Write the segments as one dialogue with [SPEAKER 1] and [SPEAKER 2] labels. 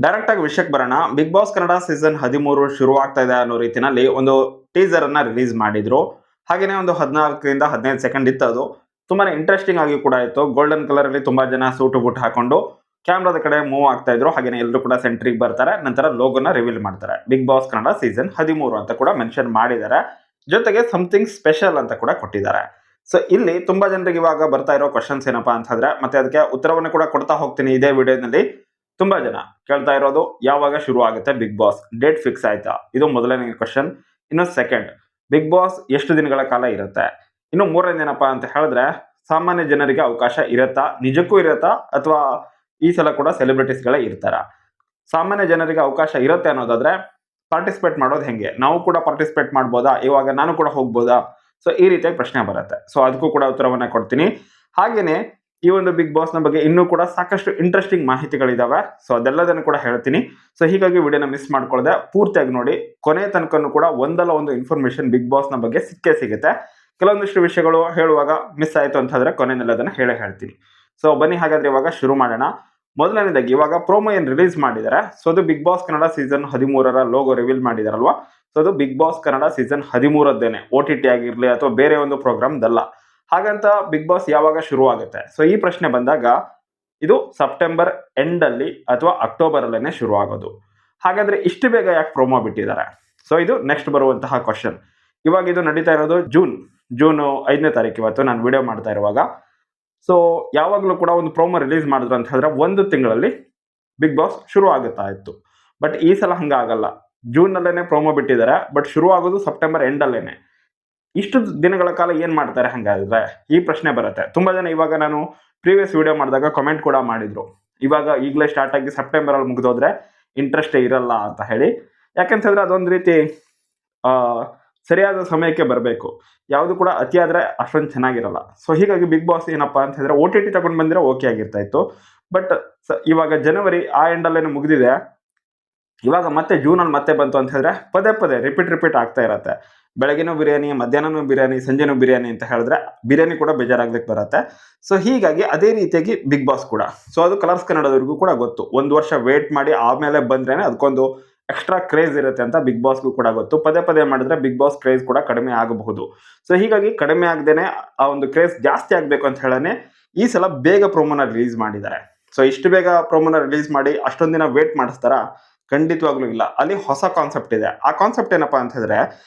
[SPEAKER 1] Direct ಆಗಿ ವಿಷಯಕ್ಕೆ ಬರೋಣ. ಬಿಗ್ ಬಾಸ್ ಕನ್ನಡ ಸೀಸನ್ 13 ಶುರುವಾಗ್ತಾ ಇದೆ ಅನ್ನೋ ರೀತಿನಲ್ಲಿ ಒಂದು ಟೀಸರ್ ಅನ್ನ ರಿಲೀಸ್ ಮಾಡಿದ್ರು. ಹಾಗೇನೆ ಒಂದು 14ರಿಂದ 15 ಸೆಕೆಂಡ್ ಇತ್ತು ಅದು. ತುಂಬಾನೇ ಇಂಟ್ರೆಸ್ಟಿಂಗ್ ಆಗಿ ಕೂಡ ಇತ್ತು. ಗೋಲ್ಡನ್ ಕಲರ್ ಅಲ್ಲಿ ತುಂಬಾ ಜನ ಸೂಟು ಬೂಟ್ ಹಾಕೊಂಡು ಕ್ಯಾಮ್ರಾದ ಕಡೆ ಮೂವ್ ಆಗ್ತಾ ಇದ್ರು. ಹಾಗೇನೆ ಎಲ್ಲರೂ ಕೂಡ ಸೆಂಟ್ರಿಗೆ ಬರ್ತಾರೆ. ನಂತರ ಲೋಗೋನ ರಿವೀಲ್ ಮಾಡ್ತಾರೆ. ಬಿಗ್ ಬಾಸ್ ಕನ್ನಡ ಸೀಸನ್ 13 ಅಂತ ಕೂಡ ಮೆನ್ಷನ್ ಮಾಡಿದ್ದಾರೆ. ಜೊತೆಗೆ ಸಮಥಿಂಗ್ ಸ್ಪೆಷಲ್ ಅಂತ ಕೂಡ ಕೊಟ್ಟಿದ್ದಾರೆ. ಸೊ ಇಲ್ಲಿ ತುಂಬಾ ಜನರಿಗೆ ಇವಾಗ ಬರ್ತಾ ಇರೋ ಕ್ವಶನ್ಸ್ ಏನಪ್ಪಾ ಅಂತಂದ್ರೆ, ಮತ್ತೆ ಅದಕ್ಕೆ ಉತ್ತರವನ್ನು ಕೂಡ ಕೊಡ್ತಾ ಹೋಗ್ತೀನಿ ಇದೇ ವಿಡಿಯೋನಲ್ಲಿ. ತುಂಬಾ ಜನ ಕೇಳ್ತಾ ಇರೋದು ಯಾವಾಗ ಶುರು ಆಗುತ್ತೆ ಬಿಗ್ ಬಾಸ್, ಡೇಟ್ ಫಿಕ್ಸ್ ಆಯ್ತಾ? ಇದು ಮೊದಲನೇ ಕ್ವಶನ್. ಇನ್ನು ಸೆಕೆಂಡ್, ಬಿಗ್ ಬಾಸ್ ಎಷ್ಟು ದಿನಗಳ ಕಾಲ ಇರುತ್ತೆ? ಇನ್ನು ಮೂರನೇ ಏನಪ್ಪಾ ಅಂತ ಹೇಳಿದ್ರೆ, ಸಾಮಾನ್ಯ ಜನರಿಗೆ ಅವಕಾಶ ಇರುತ್ತಾ, ನಿಜಕ್ಕೂ ಇರುತ್ತಾ, ಅಥವಾ ಈ ಸಲ ಕೂಡ ಸೆಲೆಬ್ರಿಟೀಸ್ ಗಳೇ ಇರ್ತಾರ? ಸಾಮಾನ್ಯ ಜನರಿಗೆ ಅವಕಾಶ ಇರುತ್ತೆ ಅನ್ನೋದಾದ್ರೆ ಪಾರ್ಟಿಸಿಪೇಟ್ ಮಾಡೋದು ಹೆಂಗೆ? ನಾವು ಕೂಡ ಪಾರ್ಟಿಸಿಪೇಟ್ ಮಾಡ್ಬೋದಾ? ಇವಾಗ ನಾನು ಕೂಡ ಹೋಗ್ಬೋದಾ? ಸೊ ಈ ರೀತಿಯಾಗಿ ಪ್ರಶ್ನೆ ಬರುತ್ತೆ. ಸೊ ಅದಕ್ಕೂ ಕೂಡ ಉತ್ತರವನ್ನ ಕೊಡ್ತೀನಿ. ಹಾಗೇನೆ ಈ ಒಂದು ಬಿಗ್ ಬಾಸ್ ನ ಬಗ್ಗೆ ಇನ್ನೂ ಕೂಡ ಸಾಕಷ್ಟು ಇಂಟ್ರೆಸ್ಟಿಂಗ್ ಮಾಹಿತಿಗಳಿದಾವೆ. ಸೊ ಅದೆಲ್ಲದನ್ನು ಕೂಡ ಹೇಳ್ತೀನಿ. ಸೊ ಹೀಗಾಗಿ ವಿಡಿಯೋನ ಮಿಸ್ ಮಾಡ್ಕೊಳ್ಳದೆ ಪೂರ್ತಿಯಾಗಿ ನೋಡಿ. ಕೊನೆ ತನಕನೂ ಕೂಡ ಒಂದಲ್ಲ ಒಂದು ಇನ್ಫಾರ್ಮೇಶನ್ ಬಿಗ್ ಬಾಸ್ ನ ಬಗ್ಗೆ ಸಿಕ್ಕೇ ಸಿಗುತ್ತೆ. ಕೆಲವೊಂದಿಷ್ಟು ವಿಷಯಗಳು ಹೇಳುವಾಗ ಮಿಸ್ ಆಯ್ತು ಅಂತಂದ್ರೆ ಕೊನೆಯಲ್ಲಿ ಅದನ್ನ ಹೇಳ್ತೀನಿ. ಸೊ ಬನ್ನಿ ಹಾಗಾದ್ರೆ ಇವಾಗ ಶುರು ಮಾಡೋಣ. ಮೊದಲನೇದಾಗಿ ಇವಾಗ ಪ್ರೋಮೋ ಏನ್ ರಿಲೀಸ್ ಮಾಡಿದ್ದಾರೆ, ಸೊ ಅದು big boss Kannada season 13 logo reveal ಮಾಡಿದಾರಲ್ವಾ. ಸೊ ಅದು big boss Kannada season 13 OTT ಆಗಿರ್ಲಿ ಅಥವಾ ಬೇರೆ ಒಂದು ಪ್ರೋಗ್ರಾಮ್ದಲ್ಲ. ಹಾಗಂತ ಬಿಗ್ ಬಾಸ್ ಯಾವಾಗ ಶುರು ಆಗುತ್ತೆ? ಸೊ ಈ ಪ್ರಶ್ನೆ ಬಂದಾಗ ಇದು ಸೆಪ್ಟೆಂಬರ್ ಎಂಡ್ ಅಲ್ಲಿ ಅಥವಾ ಅಕ್ಟೋಬರ್ ಅಲ್ಲೇನೆ ಶುರು ಆಗೋದು. ಹಾಗಾದ್ರೆ ಇಷ್ಟು ಬೇಗ ಯಾಕೆ ಪ್ರೋಮೋ ಬಿಟ್ಟಿದ್ದಾರೆ? ಸೊ ಇದು ನೆಕ್ಸ್ಟ್ ಬರುವಂತಹ ಕ್ವಶನ್. ಇವಾಗ ಇದು ನಡೀತಾ ಇರೋದು ಜೂನ್ 5ನೇ ತಾರೀಕು ಇವತ್ತು ನಾನು ವಿಡಿಯೋ ಮಾಡ್ತಾ ಇರುವಾಗ. ಸೊ ಯಾವಾಗಲೂ ಕೂಡ ಒಂದು ಪ್ರೋಮೋ ರಿಲೀಸ್ ಮಾಡಿದ್ರು ಅಂತ ಹೇಳಿದ್ರೆ ಒಂದು ತಿಂಗಳಲ್ಲಿ ಬಿಗ್ ಬಾಸ್ ಶುರು ಆಗುತ್ತಾ ಇತ್ತು. ಬಟ್ ಈ ಸಲ ಹಂಗ ಆಗಲ್ಲ. ಜೂನ್ ಅಲ್ಲೇನೆ ಪ್ರೋಮೋ ಬಿಟ್ಟಿದ್ದಾರೆ, ಬಟ್ ಶುರು ಆಗೋದು ಸೆಪ್ಟೆಂಬರ್ ಎಂಡ್ ಅಲ್ಲೇನೆ. ಇಷ್ಟು ದಿನಗಳ ಕಾಲ ಏನ್ ಮಾಡ್ತಾರೆ ಹಂಗಾದ್ರೆ? ಈ ಪ್ರಶ್ನೆ ಬರುತ್ತೆ. ತುಂಬಾ ಜನ ಇವಾಗ ನಾನು ಪ್ರೀವಿಯಸ್ ವಿಡಿಯೋ ಮಾಡಿದಾಗ ಕಮೆಂಟ್ ಕೂಡ ಮಾಡಿದ್ರು, ಇವಾಗ ಈಗಲೇ ಸ್ಟಾರ್ಟ್ ಆಗಿ ಸೆಪ್ಟೆಂಬರ್ ಅಲ್ಲಿ ಮುಗಿದೋದ್ರೆ ಇಂಟ್ರೆಸ್ಟೇ ಇರಲ್ಲ ಅಂತ ಹೇಳಿ. ಯಾಕಂತಂದ್ರೆ ಅದೊಂದು ರೀತಿ ಆ ಸರಿಯಾದ ಸಮಯಕ್ಕೆ ಬರಬೇಕು. ಯಾವುದು ಕೂಡ ಅತಿ ಆದ್ರೆ ಅಷ್ಟೊಂದು ಚೆನ್ನಾಗಿರಲ್ಲ. ಸೊ ಹೀಗಾಗಿ ಬಿಗ್ ಬಾಸ್ ಏನಪ್ಪಾ ಅಂತ ಹೇಳಿದ್ರೆ OTT ತಗೊಂಡ್ ಬಂದಿರೋ ಓಕೆ ಆಗಿರ್ತಾ ಇತ್ತು. ಬಟ್ ಇವಾಗ ಜನವರಿ ಆ ಎಂಡ್ ಅಲ್ಲೇನೆ ಮುಗಿದಿದೆ. ಇವಾಗ ಮತ್ತೆ ಜೂನ್ ಅಲ್ಲಿ ಮತ್ತೆ ಬಂತು ಅಂತ ಹೇಳಿದ್ರೆ ಪದೇ ರಿಪೀಟ್ ಆಗ್ತಾ ಇರತ್ತೆ. ಬೆಳಗ್ಗೆನೂ ಬಿರಿಯಾನಿ, ಮಧ್ಯಾಹ್ನನೂ ಬಿರಿಯಾನಿ, ಸಂಜೆನೂ ಬಿರಿಯಾನಿ ಅಂತ ಹೇಳಿದ್ರೆ ಬಿರಿಯಾನಿ ಕೂಡ ಬೇಜಾರಾಗ್ಲಿಕ್ಕೆ ಬರುತ್ತೆ. ಸೊ ಹೀಗಾಗಿ ಅದೇ ರೀತಿಯಾಗಿ ಬಿಗ್ ಬಾಸ್ ಕೂಡ. ಸೊ ಅದು ಕಲರ್ಸ್ ಕನ್ನಡದವರಿಗೂ ಕೂಡ ಗೊತ್ತು. ಒಂದು ವರ್ಷ ವೇಟ್ ಮಾಡಿ ಆಮೇಲೆ ಬಂದ್ರೇನೆ ಅದಕ್ಕೊಂದು ಎಕ್ಸ್ಟ್ರಾ ಕ್ರೇಜ್ ಇರುತ್ತೆ ಅಂತ ಬಿಗ್ ಬಾಸ್ಗೂ ಕೂಡ ಗೊತ್ತು. ಪದೇ ಮಾಡಿದ್ರೆ ಬಿಗ್ ಬಾಸ್ ಕ್ರೇಜ್ ಕೂಡ ಕಡಿಮೆ ಆಗಬಹುದು. ಸೊ ಹೀಗಾಗಿ ಕಡಿಮೆ ಆಗದೇನೆ ಆ ಒಂದು ಕ್ರೇಜ್ ಜಾಸ್ತಿ ಆಗ್ಬೇಕು ಅಂತ ಹೇಳನೆ ಈ ಸಲ ಬೇಗ ಪ್ರೋಮೋನ ರಿಲೀಸ್ ಮಾಡಿದ್ದಾರೆ. ಸೊ ಇಷ್ಟು ಬೇಗ ಪ್ರೋಮೋನ ರಿಲೀಸ್ ಮಾಡಿ ಅಷ್ಟೊಂದು ದಿನ ವೇಟ್ ಮಾಡಿಸ್ತಾರ? ಖಂಡಿತವಾಗ್ಲೂ ಇಲ್ಲ. ಅಲ್ಲಿ ಹೊಸ ಕಾನ್ಸೆಪ್ಟ್ ಇದೆ. ಆ ಕಾನ್ಸೆಪ್ಟ್ ಏನಪ್ಪಾ ಅಂತ ಹೇಳಿದ್ರೆ,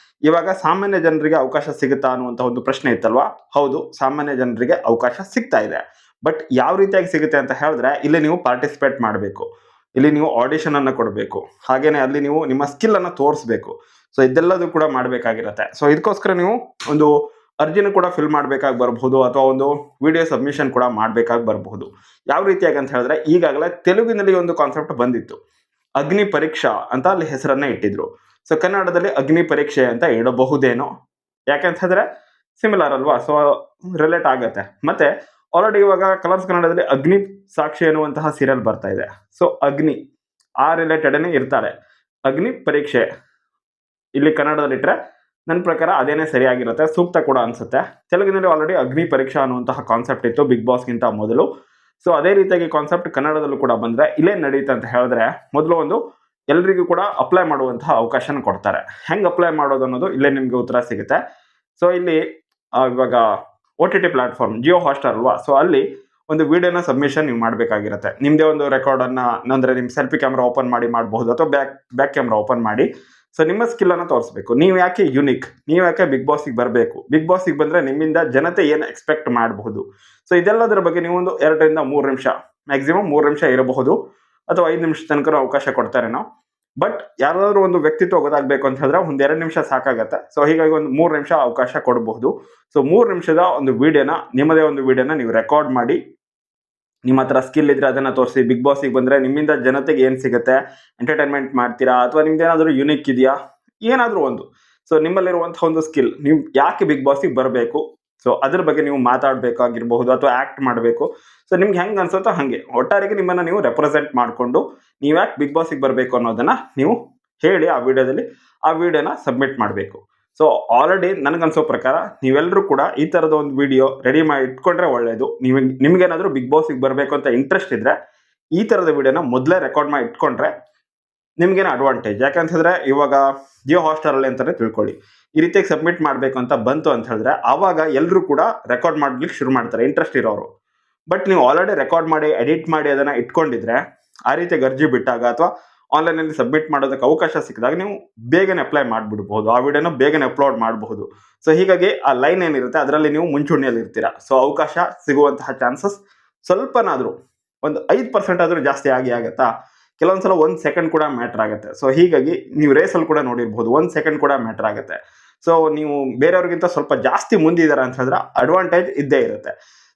[SPEAKER 1] ಇವಾಗ ಸಾಮಾನ್ಯ ಜನರಿಗೆ ಅವಕಾಶ ಸಿಗುತ್ತಾ ಅನ್ನುವಂತ ಒಂದು ಪ್ರಶ್ನೆ ಇತ್ತಲ್ವಾ. ಹೌದು, ಸಾಮಾನ್ಯ ಜನರಿಗೆ ಅವಕಾಶ ಸಿಗ್ತಾ ಇದೆ. ಬಟ್ ಯಾವ ರೀತಿಯಾಗಿ ಸಿಗುತ್ತೆ ಅಂತ ಹೇಳಿದ್ರೆ, ಇಲ್ಲಿ ನೀವು ಪಾರ್ಟಿಸಿಪೇಟ್ ಮಾಡಬೇಕು, ಇಲ್ಲಿ ನೀವು ಆಡಿಷನ್ ಅನ್ನ ಕೊಡಬೇಕು, ಹಾಗೇನೆ ಅಲ್ಲಿ ನೀವು ನಿಮ್ಮ ಸ್ಕಿಲ್ ಅನ್ನ ತೋರಿಸಬೇಕು. ಸೊ ಇದೆಲ್ಲದೂ ಕೂಡ ಮಾಡಬೇಕಾಗಿರುತ್ತೆ. ಸೊ ಇದಕ್ಕೋಸ್ಕರ ನೀವು ಒಂದು ಅರ್ಜಿನ ಕೂಡ ಫಿಲ್ ಮಾಡಬೇಕಾಗಿ ಬರಬಹುದು, ಅಥವಾ ಒಂದು ವಿಡಿಯೋ ಸಬ್ಮಿಷನ್ ಕೂಡ ಮಾಡಬೇಕಾಗಿ ಬರಬಹುದು. ಯಾವ ರೀತಿಯಾಗಿ ಅಂತ ಹೇಳಿದ್ರೆ, ಈಗಾಗಲೇ ತೆಲುಗಿನಲ್ಲಿ ಒಂದು ಕಾನ್ಸೆಪ್ಟ್ ಬಂದಿತ್ತು, ಅಗ್ನಿ ಪರೀಕ್ಷಾ ಅಂತ ಅಲ್ಲಿ ಹೆಸರನ್ನ ಇಟ್ಟಿದ್ರು. ಸೊ ಕನ್ನಡದಲ್ಲಿ ಅಗ್ನಿ ಪರೀಕ್ಷೆ ಅಂತ ಇಡಬಹುದೇನೋ. ಯಾಕಂತ ಹೇಳಿದ್ರೆ ಸಿಮಿಲರ್ ಅಲ್ವಾ, ಸೊ ರಿಲೇಟ್ ಆಗತ್ತೆ. ಮತ್ತೆ ಆಲ್ರೆಡಿ ಇವಾಗ ಕಲರ್ಸ್ ಕನ್ನಡದಲ್ಲಿ ಅಗ್ನಿ ಸಾಕ್ಷಿ ಅನ್ನುವಂತಹ ಸೀರಿಯಲ್ ಬರ್ತಾ ಇದೆ. ಸೊ ಅಗ್ನಿ ಆ ರಿಲೇಟೆಡ್ ಇರ್ತಾರೆ. ಅಗ್ನಿ ಪರೀಕ್ಷೆ ಇಲ್ಲಿ ಕನ್ನಡದಲ್ಲಿ ಇಟ್ರೆ ನನ್ನ ಪ್ರಕಾರ ಅದೇನೇ ಸರಿಯಾಗಿರುತ್ತೆ, ಸೂಕ್ತ ಕೂಡ ಅನ್ಸುತ್ತೆ. ತೆಲುಗಿನಲ್ಲಿ ಆಲ್ರೆಡಿ ಅಗ್ನಿ ಪರೀಕ್ಷಾ ಅನ್ನುವಂತಹ ಕಾನ್ಸೆಪ್ಟ್ ಇತ್ತು ಬಿಗ್ ಬಾಸ್ಗಿಂತ ಮೊದಲು. ಸೊ ಅದೇ ರೀತಿಯಾಗಿ ಕಾನ್ಸೆಪ್ಟ್ ಕನ್ನಡದಲ್ಲೂ ಕೂಡ ಬಂದ್ರೆ ಇಲ್ಲೇ ನಡೀತೆ ಅಂತ ಹೇಳಿದ್ರೆ, ಮೊದಲು ಒಂದು ಎಲ್ರಿಗೂ ಕೂಡ ಅಪ್ಲೈ ಮಾಡುವಂತಹ ಅವಕಾಶನ ಕೊಡ್ತಾರೆ. ಹೆಂಗ್ ಅಪ್ಲೈ ಮಾಡೋದು ಅನ್ನೋದು ಇಲ್ಲೇ ನಿಮ್ಗೆ ಉತ್ತರ ಸಿಗುತ್ತೆ. ಸೊ ಇಲ್ಲಿ ಇವಾಗ OTT ಪ್ಲಾಟ್ಫಾರ್ಮ್ ಜಿಯೋ ಹಾಟ್‌ಸ್ಟಾರ್ ಅಲ್ವಾ, ಸೊ ಅಲ್ಲಿ ಒಂದು ವಿಡಿಯೋನ ಸಬ್ಮಿಷನ್ ನೀವು ಮಾಡಬೇಕಾಗಿರುತ್ತೆ. ನಿಮ್ದೇ ಒಂದು ರೆಕಾರ್ಡ್ ಅನ್ನ, ಅಂದ್ರೆ ನಿಮ್ ಸೆಲ್ಫಿ ಕ್ಯಾಮ್ರಾ ಓಪನ್ ಮಾಡಿ ಮಾಡಬಹುದು, ಅಥವಾ ಬ್ಯಾಕ್ ಕ್ಯಾಮ್ರಾ ಓಪನ್ ಮಾಡಿ. ಸೊ ನಿಮ್ಮ ಸ್ಕಿಲ್ ಅನ್ನ ತೋರಿಸಬೇಕು. ನೀವು ಯಾಕೆ ಯುನಿಕ್, ನೀವು ಯಾಕೆ ಬಿಗ್ ಬಾಸ್ಗೆ ಬರಬೇಕು, ಬಿಗ್ ಬಾಸ್ಗೆ ಬಂದ್ರೆ ನಿಮ್ಮಿಂದ ಜನತೆ ಏನು ಎಕ್ಸ್ಪೆಕ್ಟ್ ಮಾಡಬಹುದು. ಸೊ ಇದೆಲ್ಲದರ ಬಗ್ಗೆ ನೀವು ಒಂದು 2 ರಿಂದ 3 ನಿಮಿಷ, ಮ್ಯಾಕ್ಸಿಮಮ್ 3 ನಿಮಿಷ ಇರಬಹುದು, ಅಥವಾ 5 ನಿಮಿಷ ತನಕ ಅವಕಾಶ ಕೊಡ್ತಾರೆ ನಾವು. ಬಟ್ ಯಾರಾದ್ರೂ ಒಂದು ವ್ಯಕ್ತಿತ್ವ ಗೊತ್ತಾಗಬೇಕು ಅಂತ ಹೇಳಿದ್ರೆ ಒಂದು 2 ನಿಮಿಷ ಸಾಕಾಗತ್ತೆ. ಸೊ ಹೀಗಾಗಿ ಒಂದು 3 ನಿಮಿಷ ಅವಕಾಶ ಕೊಡಬಹುದು. ಸೊ 3 ನಿಮಿಷದ ಒಂದು ವಿಡಿಯೋನ, ನಿಮ್ಮದೇ ಒಂದು ವಿಡಿಯೋನ ನೀವು ರೆಕಾರ್ಡ್ ಮಾಡಿ, ನಿಮ್ಮ ಹತ್ರ ಸ್ಕಿಲ್ ಇದ್ರೆ ಅದನ್ನ ತೋರಿಸಿ. ಬಿಗ್ ಬಾಸ್ಗೆ ಬಂದ್ರೆ ನಿಮ್ಮಿಂದ ಜನತೆಗೆ ಏನ್ ಸಿಗುತ್ತೆ, ಎಂಟರ್ಟೈನ್ಮೆಂಟ್ ಮಾಡ್ತೀರಾ, ಅಥವಾ ನಿಮ್ದು ಏನಾದರೂ ಯುನಿಕ್ ಇದೆಯಾ, ಏನಾದರೂ ಒಂದು. ಸೊ ನಿಮ್ಮಲ್ಲಿರುವಂತಹ ಒಂದು ಸ್ಕಿಲ್, ನೀವು ಯಾಕೆ ಬಿಗ್ ಬಾಸ್ಗೆ ಬರಬೇಕು, ಸೊ ಅದ್ರ ಬಗ್ಗೆ ನೀವು ಮಾತಾಡಬೇಕಾಗಿರಬಹುದು, ಅಥವಾ ಆಕ್ಟ್ ಮಾಡಬೇಕು. ಸೊ ನಿಮ್ಗೆ ಹೆಂಗ್ ಅನ್ಸುತ್ತೋ ಹಂಗೆ ಒಟ್ಟಾರೆಗೆ ನಿಮ್ಮನ್ನ ನೀವು ರೆಪ್ರೆಸೆಂಟ್ ಮಾಡಿಕೊಂಡು ನೀವು ಯಾಕೆ ಬಿಗ್ ಬಾಸ್ಗೆ ಬರಬೇಕು ಅನ್ನೋದನ್ನ ನೀವು ಹೇಳಿ ಆ ವಿಡಿಯೋದಲ್ಲಿ ಆ ವಿಡಿಯೋನ ಸಬ್ಮಿಟ್ ಮಾಡಬೇಕು. ಸೊ ಆಲ್ರೆಡಿ ನನಗನ್ಸೋ ಪ್ರಕಾರ ನೀವೆಲ್ಲರೂ ಕೂಡ ಈ ತರದ ಒಂದು ವಿಡಿಯೋ ರೆಡಿ ಮಾಡಿ ಇಟ್ಕೊಂಡ್ರೆ ಒಳ್ಳೇದು. ನಿಮ್ಗೇನಾದ್ರೂ ಬಿಗ್ ಬಾಸ್ಗೆ ಬರಬೇಕು ಅಂತ ಇಂಟ್ರೆಸ್ಟ್ ಇದ್ರೆ ಈ ಥರದ ವಿಡಿಯೋನ ಮೊದಲೇ ರೆಕಾರ್ಡ್ ಮಾಡಿ ಇಟ್ಕೊಂಡ್ರೆ ನಿಮ್ಗೇನು ಅಡ್ವಾಂಟೇಜ್. ಯಾಕಂತಂದರೆ ಇವಾಗ ಜಿಯೋ ಹಾಟ್‌ಸ್ಟಾರಲ್ಲಿ ಅಂತಲೇ ತಿಳ್ಕೊಳ್ಳಿ, ಈ ರೀತಿಯಾಗಿ ಸಬ್ಮಿಟ್ ಮಾಡಬೇಕು ಅಂತ ಬಂತು ಅಂತ ಹೇಳಿದ್ರೆ ಆವಾಗ ಎಲ್ಲರೂ ಕೂಡ ರೆಕಾರ್ಡ್ ಮಾಡ್ಲಿಕ್ಕೆ ಶುರು ಮಾಡ್ತಾರೆ, ಇಂಟ್ರೆಸ್ಟ್ ಇರೋರು. ಬಟ್ ನೀವು ಆಲ್ರೆಡಿ ರೆಕಾರ್ಡ್ ಮಾಡಿ ಎಡಿಟ್ ಮಾಡಿ ಅದನ್ನು ಇಟ್ಕೊಂಡಿದ್ರೆ ಆ ರೀತಿಯಾಗಿ ಅರ್ಜಿ ಬಿಟ್ಟಾಗ ಅಥವಾ ಆನ್ಲೈನಲ್ಲಿ ಸಬ್ಮಿಟ್ ಮಾಡೋದಕ್ಕೆ ಅವಕಾಶ ಸಿಕ್ಕಿದಾಗ ನೀವು ಬೇಗನೆ ಅಪ್ಲೈ ಮಾಡಿಬಿಡ್ಬೋದು, ಆ ವಿಡಿಯೋನ ಬೇಗನೆ ಅಪ್ಲೋಡ್ ಮಾಡಬಹುದು. ಸೊ ಹೀಗಾಗಿ ಆ ಲೈನ್ ಏನಿರುತ್ತೆ ಅದರಲ್ಲಿ ನೀವು ಮುಂಚೂಣಿಯಲ್ಲಿ ಇರ್ತೀರಾ. ಸೊ ಅವಕಾಶ ಸಿಗುವಂತಹ ಚಾನ್ಸಸ್ ಸ್ವಲ್ಪನಾದರೂ ಒಂದು 5% ಆದರೂ ಜಾಸ್ತಿ ಆಗುತ್ತಾ. ಕೆಲವೊಂದ್ಸಲ 1 ಸೆಕೆಂಡ್ ಕೂಡ ಮ್ಯಾಟರ್ ಆಗುತ್ತೆ. ಸೊ ಹೀಗಾಗಿ ನೀವು ರೇಸಲ್ಲಿ ಕೂಡ ನೋಡಿರ್ಬೋದು 1 ಸೆಕೆಂಡ್ ಕೂಡ ಮ್ಯಾಟರ್ ಆಗುತ್ತೆ. ಸೊ ನೀವು ಬೇರೆಯವ್ರಿಗಿಂತ ಸ್ವಲ್ಪ ಜಾಸ್ತಿ ಮುಂದಿದ್ದೀರಾ ಅಂತ ಹೇಳಿದ್ರೆ ಅಡ್ವಾಂಟೇಜ್ ಇದ್ದೇ ಇರುತ್ತೆ.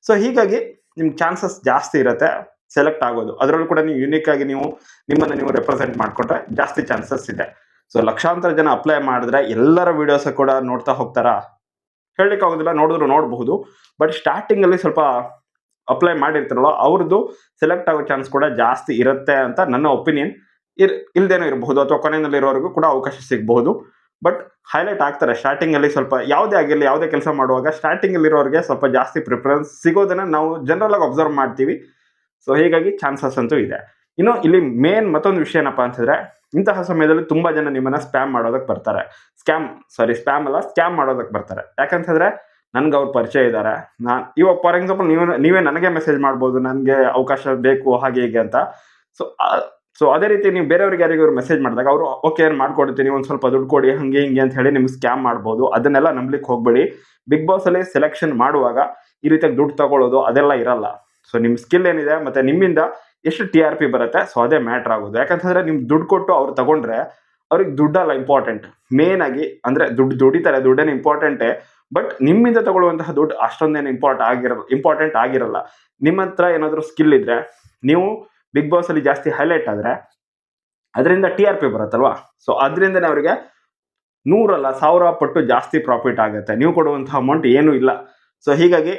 [SPEAKER 1] ಸೊ ಹೀಗಾಗಿ ನಿಮ್ಗೆ ಚಾನ್ಸಸ್ ಜಾಸ್ತಿ ಇರುತ್ತೆ ಸೆಲೆಕ್ಟ್ ಆಗೋದು. ಅದರಲ್ಲೂ ಕೂಡ ನೀವು ಯುನಿಕ್ ಆಗಿ ನಿಮ್ಮನ್ನು ನೀವು ರೆಪ್ರೆಸೆಂಟ್ ಮಾಡಿಕೊಂಡ್ರೆ ಜಾಸ್ತಿ ಚಾನ್ಸಸ್ ಇದೆ. ಸೊ ಲಕ್ಷಾಂತರ ಜನ ಅಪ್ಲೈ ಮಾಡಿದ್ರೆ ಎಲ್ಲರ ವಿಡಿಯೋಸ್ ಕೂಡ ನೋಡ್ತಾ ಹೋಗ್ತಾರಾ? ಹೇಳಲಿಕ್ಕೆ ಆಗೋದಿಲ್ಲ, ನೋಡಿದ್ರು ನೋಡಬಹುದು. ಬಟ್ ಸ್ಟಾರ್ಟಿಂಗಲ್ಲಿ ಸ್ವಲ್ಪ ಅಪ್ಲೈ ಮಾಡಿರ್ತಾರಲ್ಲ ಅವ್ರದ್ದು ಸೆಲೆಕ್ಟ್ ಆಗೋ ಚಾನ್ಸ್ ಕೂಡ ಜಾಸ್ತಿ ಇರುತ್ತೆ ಅಂತ ನನ್ನ ಒಪಿನಿಯನ್. ಇಲ್ದೇನೋ ಇರಬಹುದು ಅಥವಾ ಕೊನೆಯಲ್ಲಿರೋರಿಗೂ ಕೂಡ ಅವಕಾಶ ಸಿಗಬಹುದು. ಬಟ್ ಹೈಲೈಟ್ ಆಗ್ತಾರೆ ಸ್ಟಾರ್ಟಿಂಗಲ್ಲಿ. ಸ್ವಲ್ಪ ಯಾವುದೇ ಆಗಿರಲಿ, ಯಾವುದೇ ಕೆಲಸ ಮಾಡುವಾಗ ಸ್ಟಾರ್ಟಿಂಗಲ್ಲಿರೋರಿಗೆ ಸ್ವಲ್ಪ ಜಾಸ್ತಿ ಪ್ರಿಫರೆನ್ಸ್ ಸಿಗೋದನ್ನು ನಾವು ಜನರಲ್ ಆಗಿ ಅಬ್ಸರ್ವ್ ಮಾಡ್ತೀವಿ. ಸೊ ಹೀಗಾಗಿ ಚಾನ್ಸಸ್ ಅಂತೂ ಇದೆ. ಇನ್ನು ಇಲ್ಲಿ ಮೇನ್ ಮತ್ತೊಂದು ವಿಷಯ ಏನಪ್ಪ ಅಂತಂದರೆ, ಇಂತಹ ಸಮಯದಲ್ಲಿ ತುಂಬ ಜನ ನಿಮ್ಮನ್ನು ಸ್ಪ್ಯಾಮ್ ಮಾಡೋದಕ್ಕೆ ಬರ್ತಾರೆ. ಸ್ಕ್ಯಾಮ್ ಮಾಡೋದಕ್ಕೆ ಬರ್ತಾರೆ. ಯಾಕಂತಂದರೆ ನನಗೆ ಅವ್ರು ಪರಿಚಯ ಇದ್ದಾರೆ, ಇವಾಗ ಫಾರ್ ಎಕ್ಸಾಂಪಲ್ ನೀವೇ ನನಗೆ ಮೆಸೇಜ್ ಮಾಡ್ಬೋದು, ನನಗೆ ಅವಕಾಶ ಬೇಕು ಹಾಗೆ ಹೀಗೆ ಅಂತ. ಸೊ ಅದೇ ರೀತಿ ನೀವು ಬೇರೆಯವ್ರಿಗೆ ಯಾರಿಗೂ ಮೆಸೇಜ್ ಮಾಡಿದಾಗ ಅವರು ಓಕೆ ಏನು ಮಾಡ್ಕೊಡ್ತೀನಿ, ಒಂದು ಸ್ವಲ್ಪ ದುಡ್ಡು ಕೊಡಿ ಹಾಗೆ ಹಿಂಗೆ ಅಂತ ಹೇಳಿ ನಿಮ್ಗೆ ಸ್ಕ್ಯಾಮ್ ಮಾಡ್ಬೋದು. ಅದನ್ನೆಲ್ಲ ನಂಬಲಿಕ್ಕೆ ಹೋಗಬೇಡಿ. ಬಿಗ್ ಬಾಸಲ್ಲಿ ಸೆಲೆಕ್ಷನ್ ಮಾಡುವಾಗ ಈ ರೀತಿಯಾಗಿ ದುಡ್ಡು ತಗೊಳ್ಳೋದು ಅದೆಲ್ಲ ಇರಲ್ಲ. ಸೊ ನಿಮ್ಮ ಸ್ಕಿಲ್ ಏನಿದೆ ಮತ್ತು ನಿಮ್ಮಿಂದ ಎಷ್ಟು TRP ಬರುತ್ತೆ, ಸೊ ಅದೇ ಮ್ಯಾಟ್ರ್ ಆಗೋದು. ಯಾಕಂತಂದರೆ ನಿಮ್ಗೆ ದುಡ್ಡು ಕೊಟ್ಟು ಅವ್ರು ತಗೊಂಡ್ರೆ ಅವ್ರಿಗೆ ದುಡ್ಡಲ್ಲ ಇಂಪಾರ್ಟೆಂಟ್. ಮೇನ್ ಆಗಿ ಅಂದರೆ ದುಡ್ಡು ದುಡಿತಾರೆ, ದುಡ್ಡೇನು ಇಂಪಾರ್ಟೆಂಟೇ. ಬಟ್ ನಿಮ್ಮಿಂದ ತಗೊಳ್ಳುವಂತಹ ದುಡ್ಡು ಅಷ್ಟೊಂದೇನು ಇಂಪಾರ್ಟೆಂಟ್ ಆಗಿರಲ್ಲ. ನಿಮ್ಮ ಹತ್ರ ಏನಾದರೂ ಸ್ಕಿಲ್ ಇದ್ದರೆ ನೀವು ಬಿಗ್ ಬಾಸಲ್ಲಿ ಜಾಸ್ತಿ ಹೈಲೈಟ್ ಆದರೆ ಅದರಿಂದ TRP ಬರುತ್ತಲ್ವಾ. ಸೊ ಅದರಿಂದನೇ ಅವರಿಗೆ 100 ಅಲ್ಲ 1000 ಪಟ್ಟು ಜಾಸ್ತಿ ಪ್ರಾಫಿಟ್ ಆಗುತ್ತೆ. ನೀವು ಕೊಡುವಂತಹ ಅಮೌಂಟ್ ಏನೂ ಇಲ್ಲ. ಸೊ ಹೀಗಾಗಿ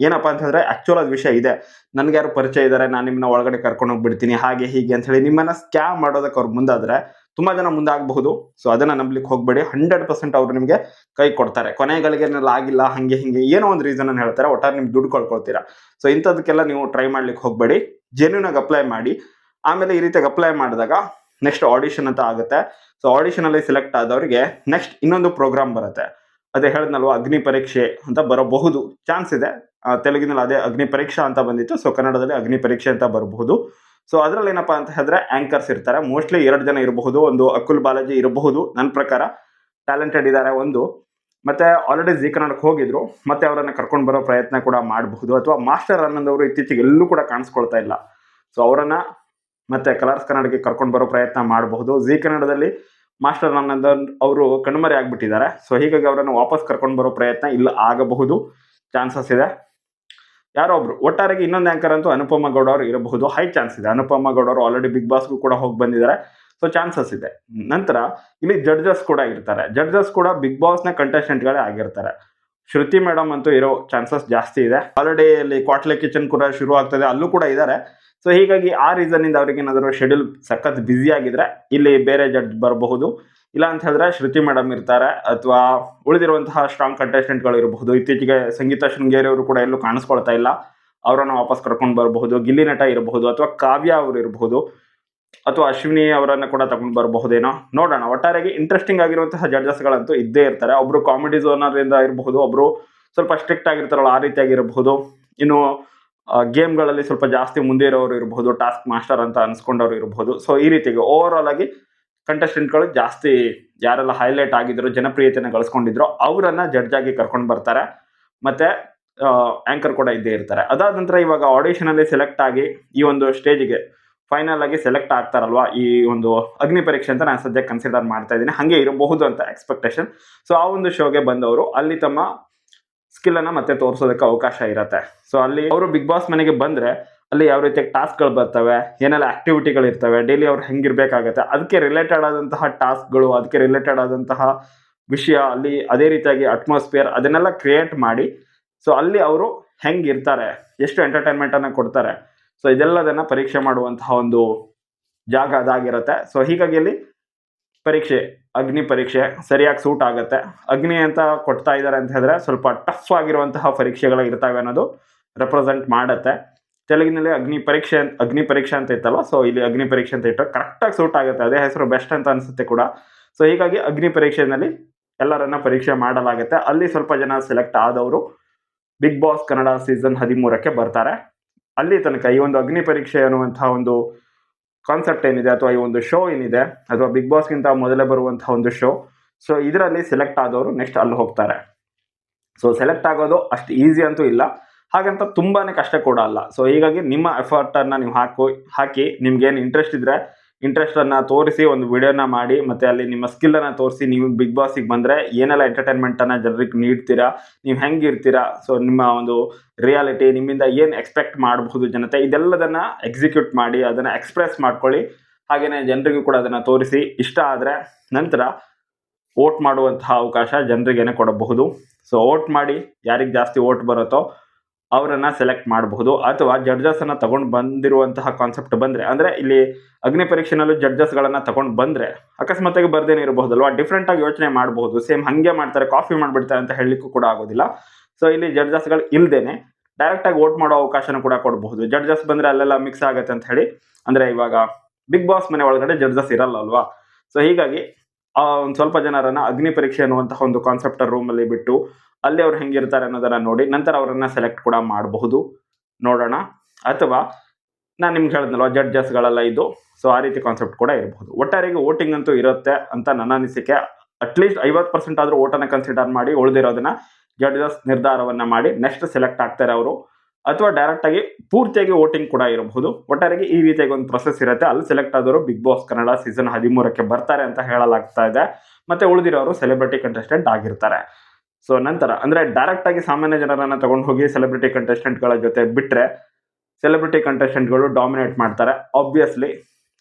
[SPEAKER 1] ಏನಪ್ಪ ಅಂತಂದರೆ ಆ್ಯಕ್ಚುಲ್ ಅದು ವಿಷಯ ಇದೆ. ನನಗೆ ಯಾರು ಪರಿಚಯ ಇದ್ದಾರೆ, ನಾನು ನಿಮ್ಮನ್ನ ಒಳಗಡೆ ಕರ್ಕೊಂಡು ಹೋಗ್ಬಿಡ್ತೀನಿ ಹಾಗೆ ಹೀಗೆ ಅಂತ ಹೇಳಿ ನಿಮ್ಮನ್ನು ಸ್ಕ್ಯಾಮ್ ಮಾಡೋದಕ್ಕೆ ಅವ್ರು ಮುಂದಾದರೆ ತುಂಬ ಜನ ಮುಂದಾಗಬಹುದು. ಸೊ ಅದನ್ನು ನಂಬಲಿಕ್ಕೆ ಹೋಗಬೇಡಿ. 100% ಅವರು ನಿಮಗೆ ಕೈ ಕೊಡ್ತಾರೆ. ಕೊನೆಗಳಿಗೇನೆಲ್ಲ ಆಗಿಲ್ಲ ಹಾಗೆ ಹಿಂಗೆ ಏನೋ ಒಂದು ರೀಸನನ್ನು ಹೇಳ್ತಾರೆ, ಒಟ್ಟಾರೆ ನಿಮ್ಗೆ ದುಡ್ಡು ಕಳ್ಕೊಳ್ತೀರಾ. ಸೊ ಇಂಥದಕ್ಕೆಲ್ಲ ನೀವು ಟ್ರೈ ಮಾಡ್ಲಿಕ್ಕೆ ಹೋಗಬೇಡಿ. ಜೆನ್ಯೂನ್ ಆಗಿ ಅಪ್ಲೈ ಮಾಡಿ. ಆಮೇಲೆ ಈ ರೀತಿಯಾಗಿ ಅಪ್ಲೈ ಮಾಡಿದಾಗ ನೆಕ್ಸ್ಟ್ ಆಡಿಷನ್ ಅಂತ ಆಗುತ್ತೆ. ಸೊ ಆಡಿಷನಲ್ಲಿ ಸೆಲೆಕ್ಟ್ ಆದವರಿಗೆ ನೆಕ್ಸ್ಟ್ ಇನ್ನೊಂದು ಪ್ರೋಗ್ರಾಮ್ ಬರುತ್ತೆ. ಅದೇ ಹೇಳಿದ್ನಲ್ವ, ಅಗ್ನಿ ಪರೀಕ್ಷೆ ಅಂತ ಬರಬಹುದು, ಚಾನ್ಸ್ ಇದೆ. ತೆಲುಗಿನಲ್ಲಿ ಅದೇ ಅಗ್ನಿ ಪರೀಕ್ಷಾ ಅಂತ ಬಂದಿತ್ತು. ಸೊ ಕನ್ನಡದಲ್ಲಿ ಅಗ್ನಿ ಪರೀಕ್ಷೆ ಅಂತ ಬರಬಹುದು. ಸೊ ಅದರಲ್ಲಿ ಏನಪ್ಪ ಅಂತ ಹೇಳಿದ್ರೆ ಆ್ಯಂಕರ್ಸ್ ಇರ್ತಾರೆ. ಮೋಸ್ಟ್ಲಿ 2 ಜನ ಇರಬಹುದು. ಒಂದು ಅಕುಲ್ ಬಾಲಾಜಿ ಇರಬಹುದು, ನನ್ನ ಪ್ರಕಾರ ಟ್ಯಾಲೆಂಟೆಡ್ ಇದ್ದಾರೆ ಒಂದು. ಮತ್ತು ಆಲ್ರೆಡಿ ಜಿ ಕನ್ನಡಕ್ಕೆ ಹೋಗಿದ್ರು, ಮತ್ತೆ ಅವರನ್ನು ಕರ್ಕೊಂಡು ಬರೋ ಪ್ರಯತ್ನ ಕೂಡ ಮಾಡಬಹುದು. ಅಥವಾ ಮಾಸ್ಟರ್ ಆನಂದ್ ಅವರು ಇತ್ತೀಚೆಗೆ ಎಲ್ಲೂ ಕೂಡ ಕಾಣಿಸ್ಕೊಳ್ತಾ ಇಲ್ಲ. ಸೊ ಅವರನ್ನು ಮತ್ತೆ ಕಲರ್ಸ್ ಕನ್ನಡಕ್ಕೆ ಕರ್ಕೊಂಡು ಬರೋ ಪ್ರಯತ್ನ ಮಾಡಬಹುದು. ಜಿ ಕನ್ನಡದಲ್ಲಿ ಮಾಸ್ಟರ್ ಆನಂದ್ ಅವರು ಕಣ್ಮರೆ ಆಗಿಬಿಟ್ಟಿದ್ದಾರೆ. ಸೊ ಹೀಗಾಗಿ ಅವರನ್ನು ವಾಪಸ್ ಕರ್ಕೊಂಡು ಬರೋ ಪ್ರಯತ್ನ ಇಲ್ಲ ಆಗಬಹುದು, ಚಾನ್ಸಸ್ ಇದೆ. ಯಾರೋ ಒಬ್ರು ಒಟ್ಟಾರೆಗೆ ಇನ್ನೊಂದು ಆ್ಯಂಕರ್ ಅಂತೂ ಅನುಪಮ ಗೌಡ ಅವರು ಇರಬಹುದು, ಹೈ ಚಾನ್ಸ್ ಇದೆ. ಅನುಪಮ ಗೌಡ ಅವರು ಆಲ್ರೆಡಿ ಬಿಗ್ ಬಾಸ್ಗೂ ಕೂಡ ಹೋಗಿ ಬಂದಿದ್ದಾರೆ. ಸೊ ಚಾನ್ಸಸ್ ಇದೆ. ನಂತರ ಇಲ್ಲಿ ಜಡ್ಜಸ್ ಕೂಡ ಇರ್ತಾರೆ. ಜಡ್ಜಸ್ ಕೂಡ ಬಿಗ್ ಬಾಸ್ನ ಕಂಟೆಸ್ಟೆಂಟ್ಗಳೇ ಆಗಿರ್ತಾರೆ. ಶ್ರುತಿ ಮೇಡಮ್ ಅಂತೂ ಇರೋ ಚಾನ್ಸಸ್ ಜಾಸ್ತಿ ಇದೆ. ಆಲ್ರೆಡಿ ಇಲ್ಲಿ ಕ್ವಾಟ್ಲೆ ಕಿಚನ್ ಕೂಡ ಶುರು ಆಗ್ತದೆ, ಅಲ್ಲೂ ಕೂಡ ಇದ್ದಾರೆ. ಸೊ ಹೀಗಾಗಿ ಆ ರೀಸನ್ನಿಂದ ಅವ್ರಿಗೆ ಏನಾದರೂ ಶೆಡ್ಯೂಲ್ ಸಖತ್ ಬ್ಯುಸಿ ಆಗಿದ್ರೆ ಇಲ್ಲಿ ಬೇರೆ ಜಡ್ಜ್ ಬರಬಹುದು. ಇಲ್ಲ ಅಂತ ಹೇಳಿದ್ರೆ ಶ್ರುತಿ ಮೇಡಮ್ ಇರ್ತಾರೆ, ಅಥವಾ ಉಳಿದಿರುವಂತಹ ಸ್ಟ್ರಾಂಗ್ ಕಂಟೆಸ್ಟೆಂಟ್ಗಳು ಇರಬಹುದು. ಇತ್ತೀಚೆಗೆ ಸಂಗೀತ ಶೃಂಗೇರಿ ಅವರು ಕೂಡ ಎಲ್ಲೂ ಕಾಣಿಸ್ಕೊಳ್ತಾ ಇಲ್ಲ, ಅವರನ್ನು ವಾಪಸ್ ಕರ್ಕೊಂಡು ಬರಬಹುದು. ಗಿಲ್ಲಿ ನಟ ಇರಬಹುದು, ಅಥವಾ ಕಾವ್ಯ ಅವರು ಇರಬಹುದು, ಅಥವಾ ಅಶ್ವಿನಿ ಅವರನ್ನು ಕೂಡ ತಗೊಂಡು ಬರಬಹುದೇನೋ, ನೋಡೋಣ. ಒಟ್ಟಾರೆಗೆ ಇಂಟ್ರೆಸ್ಟಿಂಗ್ ಆಗಿರುವಂತಹ ಜಡ್ಜಸ್ಗಳಂತೂ ಇದ್ದೇ ಇರ್ತಾರೆ. ಒಬ್ಬರು ಕಾಮಿಡಿ ಝೋನರಿಂದ ಇರಬಹುದು, ಒಬ್ಬರು ಸ್ವಲ್ಪ ಸ್ಟ್ರಿಕ್ಟ್ ಆಗಿರ್ತಾರಲ್ಲ ಆ ರೀತಿಯಾಗಿರಬಹುದು. ಇನ್ನು ಗೇಮ್ಗಳಲ್ಲಿ ಸ್ವಲ್ಪ ಜಾಸ್ತಿ ಮುಂದೆ ಇರೋರು ಇರಬಹುದು, ಟಾಸ್ಕ್ ಮಾಸ್ಟರ್ ಅಂತ ಅನ್ಸ್ಕೊಂಡವ್ರು ಇರಬಹುದು. ಸೊ ಈ ರೀತಿಗೆ ಓವರ್ ಆಲ್ ಆಗಿ ಕಂಟೆಸ್ಟೆಂಟ್ಗಳು ಜಾಸ್ತಿ ಯಾರೆಲ್ಲ ಹೈಲೈಟ್ ಆಗಿದ್ರು, ಜನಪ್ರಿಯತೆಯನ್ನು ಗಳಿಸ್ಕೊಂಡಿದ್ರು ಅವರನ್ನು ಜಡ್ಜ್ ಆಗಿ ಕರ್ಕೊಂಡು ಬರ್ತಾರೆ. ಮತ್ತು ಆ್ಯಂಕರ್ ಕೂಡ ಇದ್ದೇ ಇರ್ತಾರೆ. ಅದಾದ ನಂತರ ಇವಾಗ ಆಡಿಷನಲ್ಲಿ ಸೆಲೆಕ್ಟ್ ಆಗಿ ಈ ಒಂದು ಸ್ಟೇಜಿಗೆ ಫೈನಲ್ ಆಗಿ ಸೆಲೆಕ್ಟ್ ಆಗ್ತಾರಲ್ವ, ಈ ಒಂದು ಅಗ್ನಿ ಪರೀಕ್ಷೆ ಅಂತ ನಾನು ಸದ್ಯಕ್ಕೆ ಕನ್ಸಿಡರ್ ಮಾಡ್ತಾ ಇದ್ದೀನಿ. ಹಾಗೆ ಇರಬಹುದು ಅಂತ ಎಕ್ಸ್ಪೆಕ್ಟೇಷನ್. ಸೊ ಆ ಒಂದು ಶೋಗೆ ಬಂದವರು ಅಲ್ಲಿ ತಮ್ಮ ಸ್ಕಿಲ್ಲನ್ನು ಮತ್ತೆ ತೋರಿಸೋದಕ್ಕೆ ಅವಕಾಶ ಇರುತ್ತೆ. ಸೊ ಅಲ್ಲಿ ಅವರು ಬಿಗ್ ಬಾಸ್ ಮನೆಗೆ ಬಂದರೆ ಅಲ್ಲಿ ಯಾವ ರೀತಿಯಾಗಿ ಟಾಸ್ಕ್ಗಳು ಬರ್ತವೆ, ಏನೆಲ್ಲ ಆ್ಯಕ್ಟಿವಿಟಿಗಳು ಇರ್ತವೆ, ಡೈಲಿ ಅವ್ರು ಹೆಂಗಿರಬೇಕಾಗತ್ತೆ, ಅದಕ್ಕೆ ರಿಲೇಟೆಡ್ ಆದಂತಹ ಟಾಸ್ಕ್ಗಳು, ಅದಕ್ಕೆ ರಿಲೇಟೆಡ್ ಆದಂತಹ ವಿಷಯ, ಅಲ್ಲಿ ಅದೇ ರೀತಿಯಾಗಿ ಅಟ್ಮಾಸ್ಫಿಯರ್ ಅದನ್ನೆಲ್ಲ ಕ್ರಿಯೇಟ್ ಮಾಡಿ ಸೊ ಅಲ್ಲಿ ಅವರು ಹೆಂಗಿರ್ತಾರೆ, ಎಷ್ಟು ಎಂಟರ್ಟೈನ್ಮೆಂಟನ್ನು ಕೊಡ್ತಾರೆ, ಸೊ ಇದೆಲ್ಲದನ್ನು ಪರೀಕ್ಷೆ ಮಾಡುವಂತಹ ಒಂದು ಜಾಗ ಅದಾಗಿರುತ್ತೆ. ಸೊ ಹೀಗಾಗಿ ಅಲ್ಲಿ ಪರೀಕ್ಷೆ, ಅಗ್ನಿ ಪರೀಕ್ಷೆ ಸರಿಯಾಗಿ ಸೂಟ್ ಆಗುತ್ತೆ. ಅಗ್ನಿ ಅಂತ ಕೊಡ್ತಾ ಇದ್ದಾರೆ ಅಂತ ಹೇಳಿದ್ರೆ ಸ್ವಲ್ಪ ಟಫ್ ಆಗಿರುವಂತಹ ಪರೀಕ್ಷೆಗಳು ಇರ್ತವೆ ಅನ್ನೋದು ರೆಪ್ರೆಸೆಂಟ್ ಮಾಡುತ್ತೆ. ತೆಲುಗಿನಲ್ಲಿ ಅಗ್ನಿ ಪರೀಕ್ಷೆ ಅಂತ ಇತ್ತಲ್ವ, ಸೊ ಇಲ್ಲಿ ಅಗ್ನಿ ಪರೀಕ್ಷೆ ಅಂತ ಇಟ್ಟರೆ ಕರೆಕ್ಟಾಗಿ ಸೂಟ್ ಆಗುತ್ತೆ, ಅದೇ ಹೆಸರು ಬೆಸ್ಟ್ ಅಂತ ಅನಿಸುತ್ತೆ ಕೂಡ. ಸೊ ಹೀಗಾಗಿ ಅಗ್ನಿ ಪರೀಕ್ಷೆಯಲ್ಲಿ ಎಲ್ಲರನ್ನ ಪರೀಕ್ಷೆ ಮಾಡಲಾಗುತ್ತೆ. ಅಲ್ಲಿ ಸ್ವಲ್ಪ ಜನ ಸೆಲೆಕ್ಟ್ ಆದವರು ಬಿಗ್ ಬಾಸ್ ಕನ್ನಡ ಸೀಸನ್ 13ಕ್ಕೆ ಬರ್ತಾರೆ. ಅಲ್ಲಿ ತನಕ ಈ ಒಂದು ಅಗ್ನಿ ಪರೀಕ್ಷೆ ಅನ್ನುವಂತಹ ಒಂದು ಕಾನ್ಸೆಪ್ಟ್ ಏನಿದೆ, ಅಥವಾ ಈ ಒಂದು ಶೋ ಏನಿದೆ, ಅಥವಾ ಬಿಗ್ ಬಾಸ್ಗಿಂತ ಮೊದಲೇ ಬರುವಂತಹ ಒಂದು ಶೋ, ಸೊ ಇದರಲ್ಲಿ ಸೆಲೆಕ್ಟ್ ಆದವರು ನೆಕ್ಸ್ಟ್ ಅಲ್ಲಿ ಹೋಗ್ತಾರೆ. ಸೊ ಸೆಲೆಕ್ಟ್ ಆಗೋದು ಅಷ್ಟು ಈಸಿ ಅಂತೂ ಇಲ್ಲ, ಹಾಗಂತ ತುಂಬಾನೇ ಕಷ್ಟ ಕೂಡ ಅಲ್ಲ. ಸೊ ಹೀಗಾಗಿ ನಿಮ್ಮ ಎಫರ್ಟನ್ನು ನೀವು ಹಾಕಿ ನಿಮ್ಗೇನು ಇಂಟ್ರೆಸ್ಟ್ ಇದ್ರೆ ಇಂಟ್ರೆಸ್ಟನ್ನು ತೋರಿಸಿ ಒಂದು ವಿಡಿಯೋನ ಮಾಡಿ, ಮತ್ತು ಅಲ್ಲಿ ನಿಮ್ಮ ಸ್ಕಿಲ್ಲನ್ನು ತೋರಿಸಿ ನೀವು ಬಿಗ್ ಬಾಸಿಗೆ ಬಂದರೆ ಏನೆಲ್ಲ ಎಂಟರ್ಟೈನ್ಮೆಂಟನ್ನು ಜನರಿಗೆ ನೀಡ್ತೀರಾ, ನೀವು ಹೆಂಗಿರ್ತೀರಾ, ಸೊ ನಿಮ್ಮ ಒಂದು ರಿಯಾಲಿಟಿ, ನಿಮ್ಮಿಂದ ಏನು ಎಕ್ಸ್ಪೆಕ್ಟ್ ಮಾಡಬಹುದು ಜನತೆ, ಇದೆಲ್ಲದನ್ನು ಎಕ್ಸಿಕ್ಯೂಟ್ ಮಾಡಿ ಅದನ್ನು ಎಕ್ಸ್ಪ್ರೆಸ್ ಮಾಡ್ಕೊಳ್ಳಿ. ಹಾಗೆಯೇ ಜನರಿಗೂ ಕೂಡ ಅದನ್ನು ತೋರಿಸಿ. ಇಷ್ಟ ಆದರೆ ನಂತರ ವೋಟ್ ಮಾಡುವಂತಹ ಅವಕಾಶ ಜನರಿಗೇನೆ ಕೊಡಬಹುದು. ಸೊ ವೋಟ್ ಮಾಡಿ ಯಾರಿಗೆ ಜಾಸ್ತಿ ವೋಟ್ ಬರುತ್ತೋ ಅವರನ್ನು ಸೆಲೆಕ್ಟ್ ಮಾಡಬಹುದು. ಅಥವಾ ಜಡ್ಜಸನ್ನು ತಗೊಂಡು ಬಂದಿರುವಂತಹ ಕಾನ್ಸೆಪ್ಟ್ ಬಂದರೆ, ಅಂದರೆ ಇಲ್ಲಿ ಅಗ್ನಿ ಪರೀಕ್ಷೆನಲ್ಲೂ ಜಡ್ಜಸ್ಗಳನ್ನು ತಗೊಂಡು ಬಂದರೆ ಅಕಸ್ಮಾತಾಗಿ ಬರ್ದೇನೆ ಇರಬಹುದಲ್ವಾ, ಡಿಫ್ರೆಂಟಾಗಿ ಯೋಚನೆ ಮಾಡಬಹುದು. ಸೇಮ್ ಹಾಗೆ ಮಾಡ್ತಾರೆ, ಕಾಫಿ ಮಾಡಿಬಿಡ್ತಾರೆ ಅಂತ ಹೇಳಲಿಕ್ಕೂ ಕೂಡ ಆಗೋದಿಲ್ಲ. ಸೊ ಇಲ್ಲಿ ಜಡ್ಜಸ್ಗಳು ಇಲ್ಲದೇನೆ ಡೈರೆಕ್ಟಾಗಿ ವೋಟ್ ಮಾಡೋ ಅವಕಾಶನೂ ಕೂಡ ಕೊಡಬಹುದು. ಜಡ್ಜಸ್ ಬಂದರೆ ಅಲ್ಲೆಲ್ಲ ಮಿಕ್ಸ್ ಆಗುತ್ತೆ ಅಂತ ಹೇಳಿ, ಅಂದರೆ ಇವಾಗ ಬಿಗ್ ಬಾಸ್ ಮನೆ ಒಳಗಡೆ ಜಡ್ಜಸ್ ಇರಲ್ಲ ಅಲ್ವಾ. ಸೊ ಹೀಗಾಗಿ ಒಂದು ಸ್ವಲ್ಪ ಜನರನ್ನು ಅಗ್ನಿ ಪರೀಕ್ಷೆ ಅನ್ನುವಂತಹ ಒಂದು ಕಾನ್ಸೆಪ್ಟ್ ರೂಮಲ್ಲಿ ಬಿಟ್ಟು ಅಲ್ಲಿ ಅವ್ರು ಹೆಂಗಿರ್ತಾರೆ ಅನ್ನೋದನ್ನು ನೋಡಿ ನಂತರ ಅವರನ್ನು ಸೆಲೆಕ್ಟ್ ಕೂಡ ಮಾಡಬಹುದು, ನೋಡೋಣ. ಅಥವಾ ನಾನು ನಿಮ್ಗೆ ಹೇಳಿದ್ನಲ್ವ ಜಡ್ಜಸ್ಗಳೆಲ್ಲ ಇದು, ಸೊ ಆ ರೀತಿ ಕಾನ್ಸೆಪ್ಟ್ ಕೂಡ ಇರಬಹುದು. ಒಟ್ಟಾರೆಗೆ ವೋಟಿಂಗ್ ಅಂತೂ ಇರುತ್ತೆ ಅಂತ ನನ್ನ ಅನಿಸಿಕೆ. ಅಟ್ಲೀಸ್ಟ್ 50% ಆದರೂ ವೋಟನ್ನು ಕನ್ಸಿಡರ್ ಮಾಡಿ ಉಳಿದಿರೋದನ್ನ ಜಡ್ಜಸ್ ನಿರ್ಧಾರವನ್ನು ಮಾಡಿ ನೆಕ್ಸ್ಟ್ ಸೆಲೆಕ್ಟ್ ಆಗ್ತಾರೆ ಅವರು. ಅಥವಾ ಡೈರೆಕ್ಟಾಗಿ ಪೂರ್ತಿಯಾಗಿ ವೋಟಿಂಗ್ ಕೂಡ ಇರಬಹುದು. ಒಟ್ಟಾರೆಗೆ ಈ ರೀತಿಯಾಗಿ ಒಂದು ಪ್ರೊಸೆಸ್ ಇರುತ್ತೆ. ಅಲ್ಲಿ ಸೆಲೆಕ್ಟ್ ಆದವರು ಬಿಗ್ ಬಾಸ್ ಕನ್ನಡ ಸೀಸನ್ 13ಕ್ಕೆ ಬರ್ತಾರೆ ಅಂತ ಹೇಳಲಾಗ್ತಾ ಇದೆ. ಮತ್ತು ಉಳಿದಿರೋರು ಸೆಲೆಬ್ರಿಟಿ ಕಂಟೆಸ್ಟೆಂಟ್ ಆಗಿರ್ತಾರೆ. ಸೊ ನಂತರ ಅಂದರೆ ಡೈರೆಕ್ಟಾಗಿ ಸಾಮಾನ್ಯ ಜನರನ್ನು ತಗೊಂಡು ಹೋಗಿ ಸೆಲೆಬ್ರಿಟಿ ಕಂಟೆಸ್ಟೆಂಟ್ಗಳ ಜೊತೆ ಬಿಟ್ಟರೆ ಸೆಲೆಬ್ರಿಟಿ ಕಂಟೆಸ್ಟೆಂಟ್ಗಳು ಡಾಮಿನೇಟ್ ಮಾಡ್ತಾರೆ ಆಬ್ವಿಯಸ್ಲಿ.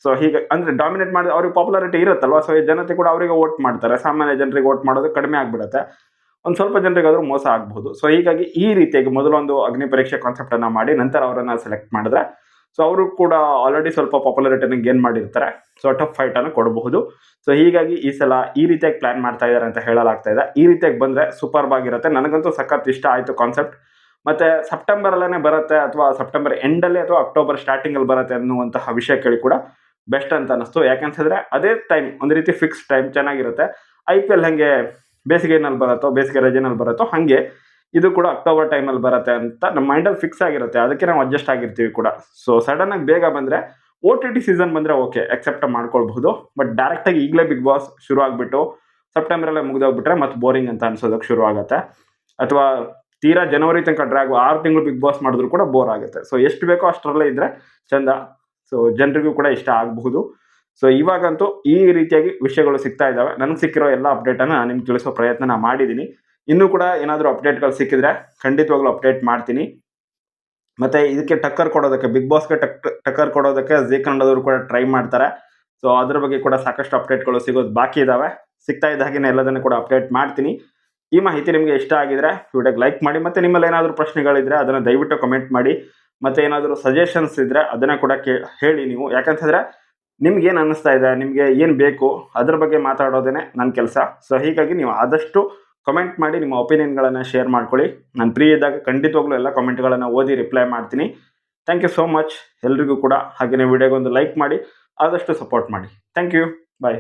[SPEAKER 1] ಸೊ ಹೀಗೆ ಅಂದರೆ ಡಾಮಿನೇಟ್ ಮಾಡಿದ್ರೆ ಅವ್ರಿಗೆ ಪಾಪ್ಯುಲಾರಿಟಿ ಇರುತ್ತಲ್ವ, ಸೊ ಈ ಜನತೆ ಕೂಡ ಅವರಿಗೆ ವೋಟ್ ಮಾಡ್ತಾರೆ. ಸಾಮಾನ್ಯ ಜನರಿಗೆ ವೋಟ್ ಮಾಡೋದು ಕಡಿಮೆ ಆಗಿಬಿಡುತ್ತೆ, ಒಂದು ಸ್ವಲ್ಪ ಜನರಿಗಾದರೂ ಮೋಸ ಆಗಬಹುದು. ಸೊ ಹೀಗಾಗಿ ಈ ರೀತಿಯಾಗಿ ಮೊದಲೊಂದು ಅಗ್ನಿ ಪರೀಕ್ಷೆ ಕಾನ್ಸೆಪ್ಟನ್ನು ಮಾಡಿ ನಂತರ ಅವರನ್ನು ಸೆಲೆಕ್ಟ್ ಮಾಡಿದ್ರೆ ಸೊ ಅವರು ಕೂಡ ಆಲ್ರೆಡಿ ಸ್ವಲ್ಪ ಪಾಪ್ಯುಲಾರಿಟಿನ ಗೇನ್ ಮಾಡಿರ್ತಾರೆ. ಸೊ ಟಫ್ ಫೈಟನ್ನು ಕೊಡಬಹುದು. ಸೊ ಹೀಗಾಗಿ ಈ ಸಲ ಈ ರೀತಿಯಾಗಿ ಪ್ಲ್ಯಾನ್ ಮಾಡ್ತಾ ಇದ್ದಾರೆ ಅಂತ ಹೇಳಲಾಗ್ತಾ ಇದೆ. ಈ ರೀತಿಯಾಗಿ ಬಂದರೆ ಸೂಪರ್ಬ್ ಆಗಿರುತ್ತೆ. ನನಗಂತೂ ಸಖತ್ ಇಷ್ಟ ಆಯಿತು ಕಾನ್ಸೆಪ್ಟ್. ಮತ್ತು ಸೆಪ್ಟೆಂಬರಲ್ಲೇ ಬರುತ್ತೆ, ಅಥವಾ ಸೆಪ್ಟೆಂಬರ್ ಎಂಡಲ್ಲಿ ಅಥವಾ ಅಕ್ಟೋಬರ್ ಸ್ಟಾರ್ಟಿಂಗಲ್ಲಿ ಬರುತ್ತೆ ಅನ್ನುವಂತಹ ವಿಷಯ ಕೇಳಿ ಕೂಡ ಬೆಸ್ಟ್ ಅಂತ ಅನ್ನಿಸ್ತು. ಯಾಕಂತಂದರೆ ಅದೇ ಟೈಮ್ ಒಂದು ರೀತಿ ಫಿಕ್ಸ್ ಟೈಮ್ ಚೆನ್ನಾಗಿರುತ್ತೆ. IPL ಹಾಗೆ ಬೇಸಿಗೆನಲ್ಲಿ ಬರುತ್ತೋ, ಬೇಸಿಗೆ ರಜೆನಲ್ಲಿ ಬರುತ್ತೋ, ಹಾಗೆ ಇದು ಕೂಡ ಅಕ್ಟೋಬರ್ ಟೈಮಲ್ಲಿ ಬರುತ್ತೆ ಅಂತ ನಮ್ಮ ಮೈಂಡಲ್ಲಿ ಫಿಕ್ಸ್ ಆಗಿರುತ್ತೆ. ಅದಕ್ಕೆ ನಾವು ಅಡ್ಜಸ್ಟ್ ಆಗಿರ್ತೀವಿ ಕೂಡ. ಸೊ ಸಡನ್ನಾಗಿ ಬೇಗ ಬಂದರೆ OTT ಸೀಸನ್ ಬಂದರೆ ಓಕೆ, ಅಕ್ಸೆಪ್ಟ್ ಮಾಡ್ಕೊಳ್ಬಹುದು. ಬಟ್ ಡೈರೆಕ್ಟಾಗಿ ಈಗಲೇ ಬಿಗ್ ಬಾಸ್ ಶುರು ಆಗಿಬಿಟ್ಟು ಸೆಪ್ಟೆಂಬರಲ್ಲೇ ಮುಗಿದೋಗ್ಬಿಟ್ರೆ ಮತ್ತೆ ಬೋರಿಂಗ್ ಅಂತ ಅನ್ಸೋದಕ್ಕೆ ಶುರು ಆಗುತ್ತೆ. ಅಥವಾ ತೀರಾ ಜನವರಿ ತನಕ ಡ್ರ್ಯಾಗ್ 6 ತಿಂಗಳು ಬಿಗ್ ಬಾಸ್ ಮಾಡಿದ್ರು ಕೂಡ ಬೋರ್ ಆಗುತ್ತೆ. ಸೊ ಎಷ್ಟು ಬೇಕೋ ಅಷ್ಟರಲ್ಲೇ ಇದ್ದರೆ ಚಂದ. ಸೊ ಜನರಿಗೂ ಕೂಡ ಇಷ್ಟ ಆಗಬಹುದು. ಸೊ ಇವಾಗಂತೂ ಈ ರೀತಿಯಾಗಿ ವಿಷಯಗಳು ಸಿಗ್ತಾ ಇದ್ದಾವೆ. ನನಗೆ ಸಿಕ್ಕಿರೋ ಎಲ್ಲ ಅಪ್ಡೇಟನ್ನು ನಿಮ್ಗೆ ತಿಳಿಸೋ ಪ್ರಯತ್ನ ನಾನು ಮಾಡಿದ್ದೀನಿ. ಇನ್ನೂ ಕೂಡ ಏನಾದರೂ ಅಪ್ಡೇಟ್ಗಳು ಸಿಕ್ಕಿದ್ರೆ ಖಂಡಿತವಾಗ್ಲೂ ಅಪ್ಡೇಟ್ ಮಾಡ್ತೀನಿ. ಮತ್ತು ಇದಕ್ಕೆ ಟಕ್ಕರ್ ಕೊಡೋದಕ್ಕೆ, ಬಿಗ್ ಬಾಸ್ಗೆ ಟಕ್ಕರ್ ಕೊಡೋದಕ್ಕೆ ಜೀ ಕನ್ನಡದವರು ಕೂಡ ಟ್ರೈ ಮಾಡ್ತಾರೆ. ಸೊ ಅದ್ರ ಬಗ್ಗೆ ಕೂಡ ಸಾಕಷ್ಟು ಅಪ್ಡೇಟ್ಗಳು ಸಿಗೋದು ಬಾಕಿ ಇದ್ದಾವೆ. ಸಿಗ್ತಾ ಇದ್ದ ಹಾಗೆ ಎಲ್ಲದನ್ನು ಕೂಡ ಅಪ್ಡೇಟ್ ಮಾಡ್ತೀನಿ. ಈ ಮಾಹಿತಿ ನಿಮಗೆ ಇಷ್ಟ ಆಗಿದ್ರೆ ವಿಡಿಯೋಗೆ ಲೈಕ್ ಮಾಡಿ. ಮತ್ತು ನಿಮ್ಮಲ್ಲಿ ಏನಾದರೂ ಪ್ರಶ್ನೆಗಳಿದ್ದರೆ ಅದನ್ನು ದಯವಿಟ್ಟು ಕಮೆಂಟ್ ಮಾಡಿ. ಮತ್ತು ಏನಾದರೂ ಸಜೆಷನ್ಸ್ ಇದ್ದರೆ ಅದನ್ನು ಕೂಡ ಹೇಳಿ ನೀವು. ಯಾಕಂತಂದರೆ ನಿಮ್ಗೇನು ಅನ್ನಿಸ್ತಾ ಇದೆ, ನಿಮಗೆ ಏನು ಬೇಕು ಅದ್ರ ಬಗ್ಗೆ ಮಾತಾಡೋದೇ ನನ್ನ ಕೆಲಸ. ಸೊ ಹೀಗಾಗಿ ನೀವು ಆದಷ್ಟು ಕಮೆಂಟ್ ಮಾಡಿ ನಿಮ್ಮ ಒಪಿನಿಯನ್ಗಳನ್ನು ಶೇರ್ ಮಾಡ್ಕೊಳ್ಳಿ. ನಾನು ಫ್ರೀ ಇದ್ದಾಗ ಖಂಡಿತವಾಗ್ಲೂ ಎಲ್ಲ ಕಮೆಂಟ್ಗಳನ್ನು ಓದಿ ರಿಪ್ಲೈ ಮಾಡ್ತೀನಿ. ಥ್ಯಾಂಕ್ ಯು ಸೋ ಮಚ್ ಎಲ್ರಿಗೂ ಕೂಡ. ಹಾಗೆಯೇ ವಿಡಿಯೋಗೊಂದು ಲೈಕ್ ಮಾಡಿ, ಆದಷ್ಟು ಸಪೋರ್ಟ್ ಮಾಡಿ. Thank you, bye.